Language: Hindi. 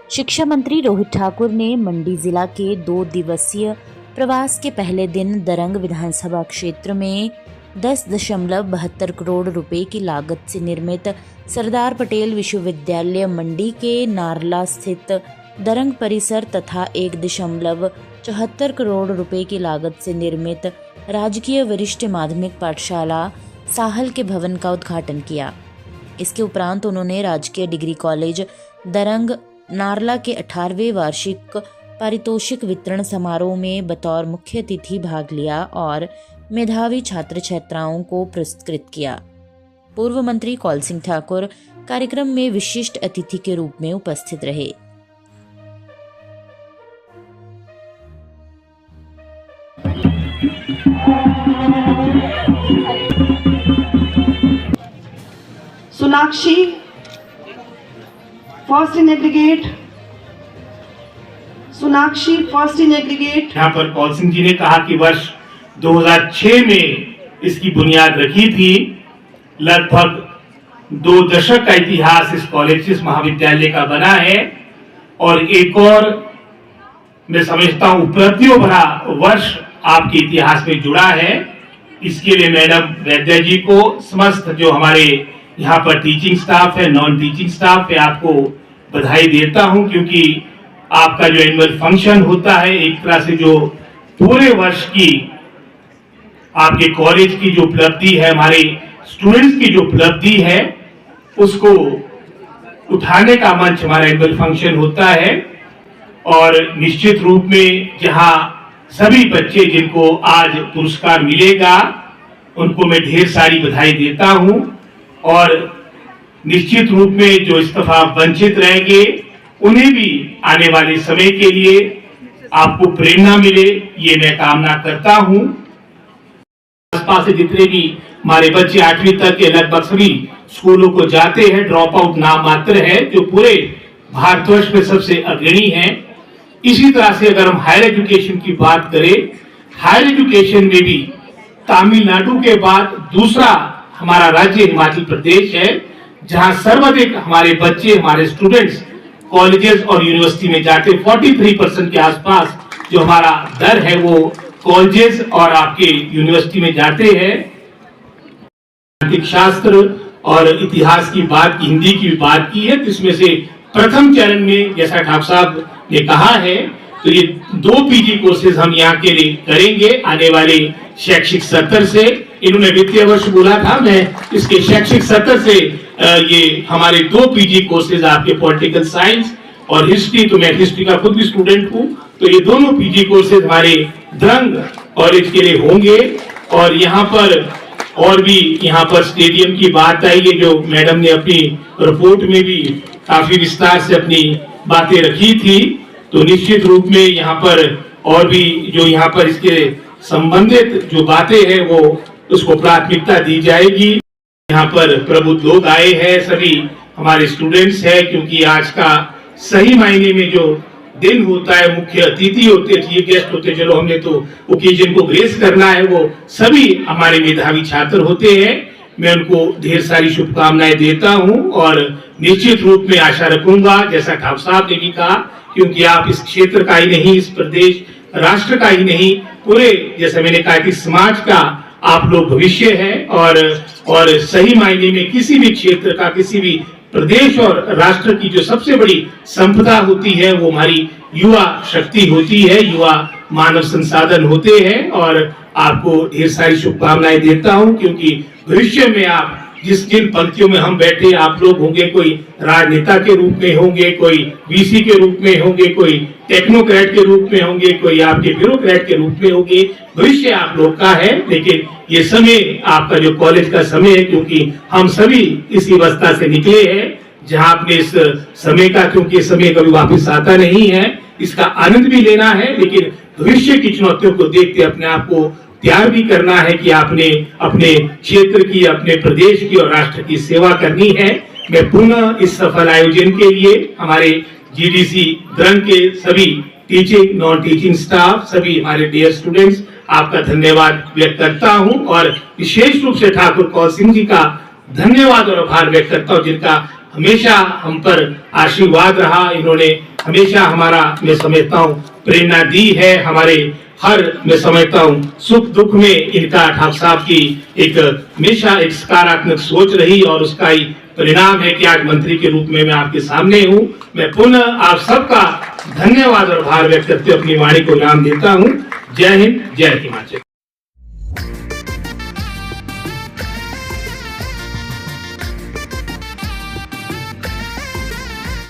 शिक्षा मंत्री रोहित ठाकुर ने मंडी जिला के 2 दिवसीय प्रवास के पहले दिन दरंग विधानसभा क्षेत्र में 10.72 करोड़ रुपए की लागत से निर्मित सरदार पटेल विश्वविद्यालय मंडी के नारला स्थित दरंग परिसर तथा 1.74 करोड़ रुपए की लागत से निर्मित राजकीय वरिष्ठ माध्यमिक पाठशाला साहल के भवन का उद्घाटन किया। इसके उपरांत उन्होंने राजकीय डिग्री कॉलेज दरंग नारला के 18वें वार्षिक पारितोषिक वितरण समारोह में बतौर मुख्य अतिथि भाग लिया और मेधावी छात्र छात्राओं को पुरस्कृत किया। पूर्व मंत्री कौल सिंह ठाकुर कार्यक्रम में विशिष्ट अतिथि के रूप में उपस्थित रहे। Sonakshi first in aggregate. Sonakshi first in aggregate. यहाँ पर कौल सिंह जी ने कहा कि वर्ष 2006 में इसकी बुनियाद रखी थी। लगभग 2 दशक का इतिहास इस कॉलेज इस महाविद्यालय का बना है और एक और मैं समझता हूँ उपलब्धियों भरा वर्ष आपके इतिहास में जुड़ा है। इसके लिए मैडम वैद्य जी को, समस्त जो हमारे यहाँ पर टीचिंग स्टाफ है, नॉन टीचिंग स्टाफ है, आपको बधाई देता हूँ, क्योंकि आपका जो एनुअल फंक्शन होता है एक तरह से जो पूरे वर्ष की आपके कॉलेज की जो उपलब्धि है, हमारे स्टूडेंट्स की जो उपलब्धि है, उसको उठाने का मंच हमारा एनुअल फंक्शन होता है। और निश्चित रूप में जहां सभी बच्चे जिनको आज पुरस्कार मिलेगा उनको मैं ढेर सारी बधाई देता हूं और निश्चित रूप में जो इस दफा वंचित रहेंगे उन्हें भी आने वाले समय के लिए आपको प्रेरणा मिले, ये मैं कामना करता हूं। आसपास से जितने भी हमारे बच्चे 8वीं तक के लगभग सभी स्कूलों को जाते हैं, ड्रॉप आउट नाम मात्र है, जो पूरे भारतवर्ष में सबसे अग्रणी है। इसी तरह से अगर हम हायर एजुकेशन की बात करें, हायर एजुकेशन में भी तमिलनाडु के बाद दूसरा हमारा राज्य हिमाचल प्रदेश है, जहां सर्वाधिक हमारे बच्चे, हमारे स्टूडेंट्स कॉलेजेस और यूनिवर्सिटी में जाते। 43% के आसपास जो हमारा दर है वो कॉलेजेस और आपके यूनिवर्सिटी में जाते हैं। शास्त्र और इतिहास की बात की, हिंदी की भी बात की है, इसमें से प्रथम चरण में जैसा ठाकुर साहब ने कहा है, तो ये 2 पीजी कोर्सेज हम यहाँ के लिए करेंगे आने वाले शैक्षिक सत्र से। इन्होंने वित्तीय वर्ष बोला था, मैं इसके शैक्षिक सत्र से ये हमारे 2 पीजी कोर्सेज आपके पॉलिटिकल साइंस और हिस्ट्री, तो मैं हिस्ट्री का खुद भी स्टूडेंट हूँ, तो ये दोनों पीजी कोर्सेज हमारे दरंग कॉलेज के लिए होंगे। और यहाँ पर स्टेडियम की बात आई है, जो मैडम ने अपनी रिपोर्ट में भी काफी विस्तार से अपनी बातें रखी थी, तो निश्चित रूप में यहाँ पर और भी जो यहाँ पर इसके संबंधित जो बातें हैं वो उसको प्राथमिकता दी जाएगी। यहाँ पर प्रबुद्ध लोग आए हैं, सभी हमारे स्टूडेंट्स हैं, क्योंकि आज का सही मायने में जो दिन होता है, मुख्य अतिथि होते, चीफ गेस्ट होते, चलो हमने तो ओकेजन को ग्रेस करना है, वो सभी हमारे मेधावी छात्र होते हैं। मैं उनको ढेर सारी शुभकामनाएं देता हूं और निश्चित रूप में आशा रखूंगा, जैसा ठाकुर साहब ने भी कहा, क्योंकि आप इस क्षेत्र का ही नहीं, इस प्रदेश राष्ट्र का ही नहीं, पूरे जैसा मैंने कहा कि समाज का आप लोग भविष्य है। और सही मायने में किसी भी क्षेत्र का, किसी भी प्रदेश और राष्ट्र की जो सबसे बड़ी संपदा होती है वो हमारी युवा शक्ति होती है, युवा मानव संसाधन होते हैं। और आपको ढेर सारी शुभकामनाएं देता हूं, क्योंकि भविष्य में आप जिन पंक्तियों में हम बैठे, आप लोग होंगे, कोई राजनेता के रूप में होंगे, कोई वीसी के रूप में होंगे, कोई टेक्नोक्रेट के रूप में होंगे, कोई आपके ब्यूरोक्रेट के रूप में होंगे। भविष्य आप लोग का है, लेकिन ये समय आपका जो कॉलेज का समय है, क्योंकि हम सभी इसी अवस्था से निकले हैं जहां आपने इस समय का, क्योंकि समय कभी वापस आता नहीं है, इसका आनंद भी लेना है, लेकिन भविष्य की चुनौतियों को देखते अपने आप को तैयार भी करना है कि आपने अपने क्षेत्र की, अपने प्रदेश की और राष्ट्र की सेवा करनी है। मैं पुनः इस सफल आयोजन के लिए हमारे जीडीसी दरंग के सभी टीचिंग, नॉन टीचिंग स्टाफ, सभी हमारे डियर स्टूडेंट्स, आपका धन्यवाद व्यक्त करता हूं और विशेष रूप से ठाकुर कौल सिंह जी का धन्यवाद और आभार व्यक्त करता हूं, जिनका हमेशा हम पर आशीर्वाद रहा, इन्होंने हमेशा हमारा, मैं समझता हूँ, प्रेरणा दी है। हमारे हर, मैं समझता हूँ, सुख दुख में इनका, ठाकुर साहब की एक हमेशा एक सकारात्मक सोच रही और उसका ही परिणाम है कि आज मंत्री के रूप में मैं आपके सामने हूँ। मैं पुनः आप सबका धन्यवाद और आभार व्यक्त करते अपनी वाणी को विराम देता हूँ। जय हिंद, जय हिमाचल।